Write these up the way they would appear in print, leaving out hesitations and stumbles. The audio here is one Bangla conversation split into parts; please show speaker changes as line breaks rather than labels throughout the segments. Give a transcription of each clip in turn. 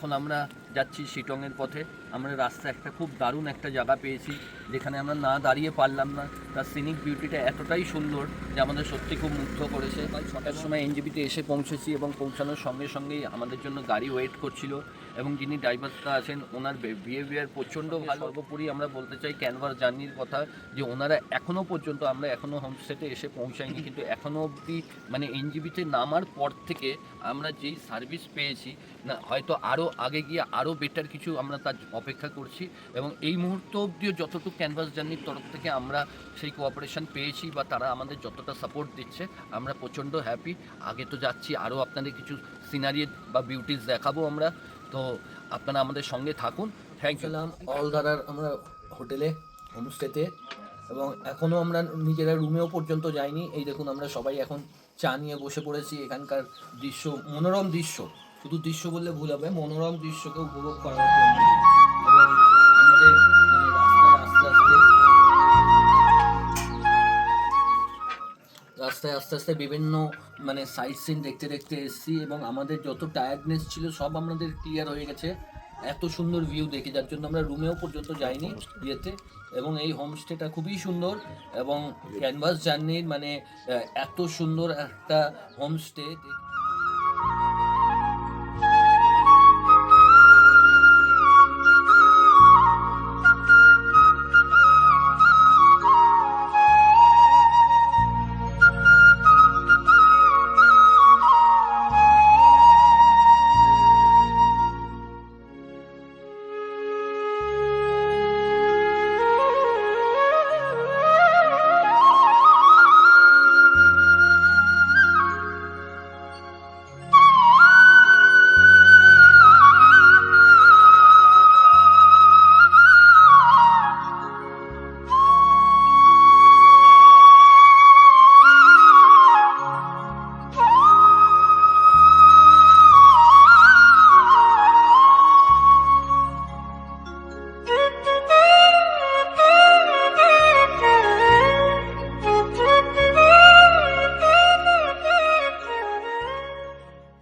এখন আমরা যাচ্ছি শিটংয়ের পথে। আমরা রাস্তায় একটা খুব দারুণ একটা জায়গা পেয়েছি, যেখানে আমরা না দাঁড়িয়ে পারলাম না। তার সিনিক বিউটিটা এতটাই সুন্দর যে আমাদের সত্যি খুব মুগ্ধ করেছে। 6টার সময় এনজেপিতে এসে পৌঁছেছি এবং পৌঁছানোর সঙ্গে সঙ্গেই আমাদের জন্য গাড়ি ওয়েট করছিল, এবং যিনি ড্রাইভারটা আছেন ওনার বিহেভিয়ার প্রচণ্ড ভালো। সর্বোপরি আমরা বলতে চাই ক্যানভাস জার্নির কথা, যে ওনারা এখনও পর্যন্ত, আমরা এখনও হোমস্টেতে এসে পৌঁছাইনি, কিন্তু এখনও অবধি মানে এনজেপিতে নামার পর থেকে আমরা যেই সার্ভিস পেয়েছি না, হয়তো আরও আগে গিয়ে আরও বেটার কিছু আমরা তার অপেক্ষা করছি। এবং এই মুহূর্ত অবধিও যতটুকু ক্যানভাস জার্নির তরফ থেকে আমরা সেই কোঅপারেশন পেয়েছি বা তারা আমাদের যতটা সাপোর্ট দিচ্ছে, আমরা প্রচণ্ড হ্যাপি। আগে তো যাচ্ছি, আরও আপনাদের কিছু সিনারি বা বিউটিস দেখাবো আমরা, তো আপনারা আমাদের সঙ্গে থাকুন। Thank you. অলধারার আমরা হোটেলে, হোমস্টেতে, এবং এখনও আমরা নিজেরা রুমেও পর্যন্ত যাইনি। এই দেখুন আমরা সবাই এখন চা নিয়ে বসে পড়েছি। এখানকার দৃশ্য, মনোরম দৃশ্য, শুধু দৃশ্য বললে ভুল হবে, মনোরম দৃশ্যকে উপভোগ করার জন্য। এবং আমাদের মানে রাস্তায় আস্তে আস্তে বিভিন্ন মানে সাইট সিন দেখতে দেখতে এসেছি, এবং আমাদের যত টায়ার্ডনেস ছিল সব আমাদের ক্লিয়ার হয়ে গেছে এত সুন্দর ভিউ দেখে, যার জন্য আমরা রুমেও পর্যন্ত যাইনি ইয়েতে। এবং এই হোমস্টেটা খুবই সুন্দর, এবং ক্যানভাস জার্নির মানে এত সুন্দর একটা হোমস্টে।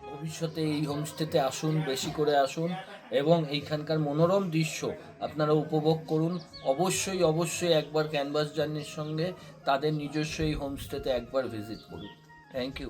ভবিষ্যতে এই হোমস্টেতে আসুন, বেশি করে আসুন, এবং এইখানকার মনোরম দৃশ্য আপনারা উপভোগ করুন। অবশ্যই অবশ্যই একবার ক্যানভাস জার্নির সঙ্গে তাদের নিজস্ব এই হোমস্টেতে একবার ভিজিট করুন। Thank you.